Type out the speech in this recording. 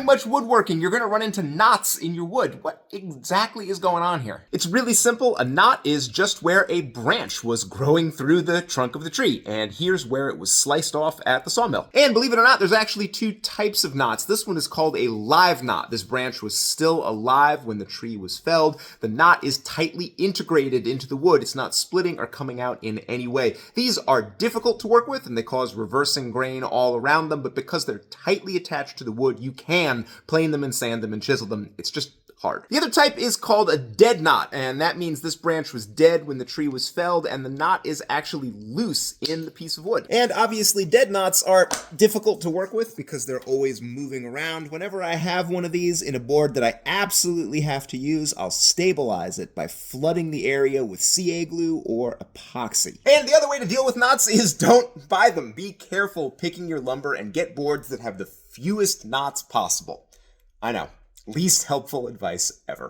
having much woodworking, you're going to run into knots in your wood. What exactly is going on here? It's really simple. A knot is just where a branch was growing through the trunk of the tree, and here's where it was sliced off at the sawmill. And believe it or not, there's actually two types of knots. This one is called a live knot. This branch was still alive when the tree was felled. The knot is tightly integrated into the wood. It's not splitting or coming out in any way. These are difficult to work with, and they cause reversing grain all around them, but because they're tightly attached to the wood, you can plane them and sand them and chisel them. It's just hard. The other type is called a dead knot, and that means this branch was dead when the tree was felled, and the knot is actually loose in the piece of wood. And obviously, dead knots are difficult to work with because they're always moving around. Whenever I have one of these in a board that I absolutely have to use, I'll stabilize it by flooding the area with CA glue or epoxy. And the other way to deal with knots is don't buy them. Be careful picking your lumber and get boards that have the fewest knots possible. I know. Least helpful advice ever.